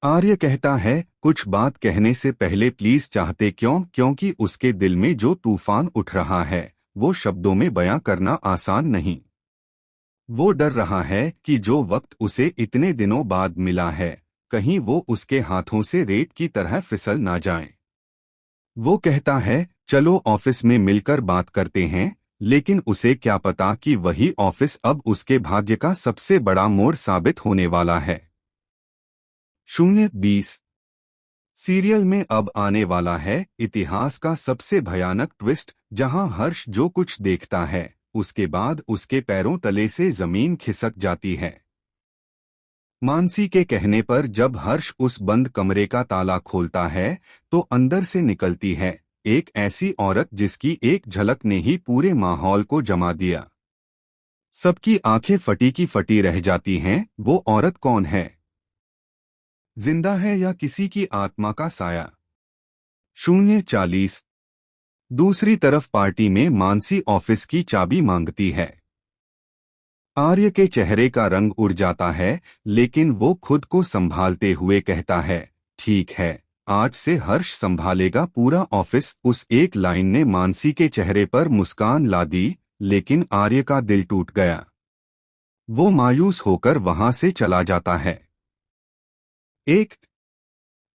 आर्य कहता है, कुछ बात कहने से पहले प्लीज चाहते क्यों? क्योंकि उसके दिल में जो तूफान उठ रहा है वो शब्दों में बयां करना आसान नहीं। वो डर रहा है कि जो वक्त उसे इतने दिनों बाद मिला है कहीं वो उसके हाथों से रेत की तरह फिसल ना जाए। वो कहता है, चलो ऑफिस में मिलकर बात करते हैं, लेकिन उसे क्या पता कि वही ऑफिस अब उसके भाग्य का सबसे बड़ा मोड़ साबित होने वाला है। 0:20 सीरियल में अब आने वाला है इतिहास का सबसे भयानक ट्विस्ट, जहां हर्ष जो कुछ देखता है उसके बाद उसके पैरों तले से जमीन खिसक जाती है। मानसी के कहने पर जब हर्ष उस बंद कमरे का ताला खोलता है तो अंदर से निकलती है एक ऐसी औरत जिसकी एक झलक ने ही पूरे माहौल को जमा दिया। सबकी आंखें फटी की फटी रह जाती हैं। वो औरत कौन है? जिंदा है या किसी की आत्मा का साया? 0:40 दूसरी तरफ पार्टी में मानसी ऑफिस की चाबी मांगती है। आर्य के चेहरे का रंग उड़ जाता है, लेकिन वो खुद को संभालते हुए कहता है, ठीक है, आज से हर्ष संभालेगा पूरा ऑफिस। उस एक लाइन ने मानसी के चेहरे पर मुस्कान ला दी, लेकिन आर्य का दिल टूट गया। वो मायूस होकर वहां से चला जाता है। एक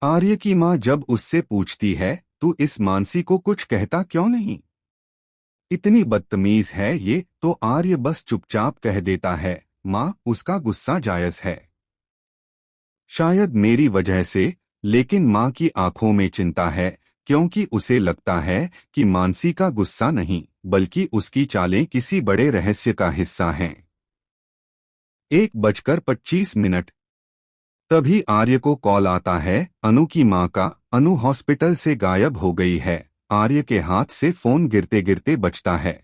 आर्य की माँ जब उससे पूछती है, तू इस मानसी को कुछ कहता क्यों नहीं? इतनी बदतमीज है ये, तो आर्य बस चुपचाप कह देता है, माँ, उसका गुस्सा जायज है। शायद मेरी वजह से, लेकिन माँ की आंखों में चिंता है, क्योंकि उसे लगता है कि मानसी का गुस्सा नहीं बल्कि उसकी चालें किसी बड़े रहस्य का हिस्सा हैं। 1:25 तभी आर्य को कॉल आता है अनु की माँ का। अनु हॉस्पिटल से गायब हो गई है। आर्य के हाथ से फोन गिरते गिरते बजता है।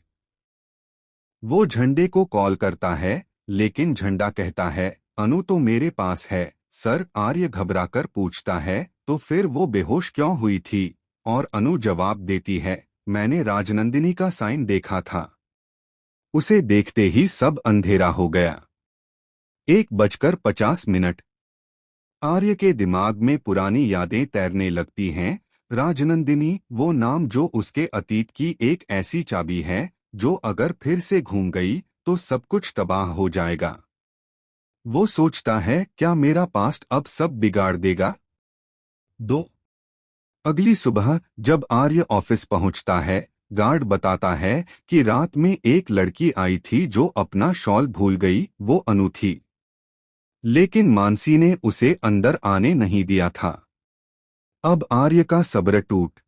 वो झंडे को कॉल करता है, लेकिन झंडा कहता है, अनु तो मेरे पास है सर। आर्य घबराकर पूछता है, तो फिर वो बेहोश क्यों हुई थी? और अनु जवाब देती है, मैंने राजनंदिनी का साइन देखा था। उसे देखते ही सब अंधेरा हो गया। 1:50 आर्य के दिमाग में पुरानी यादें तैरने लगती हैं। राजनंदिनी, वो नाम जो उसके अतीत की एक ऐसी चाबी है जो अगर फिर से घूम गई तो सब कुछ तबाह हो जाएगा। वो सोचता है, क्या मेरा पास्ट अब सब बिगाड़ देगा? 2 अगली सुबह जब आर्य ऑफिस पहुंचता है, गार्ड बताता है कि रात में एक लड़की आई थी जो अपना शॉल भूल गई। वो अनु थी, लेकिन मानसी ने उसे अंदर आने नहीं दिया था। अब आर्य का सब्र टूट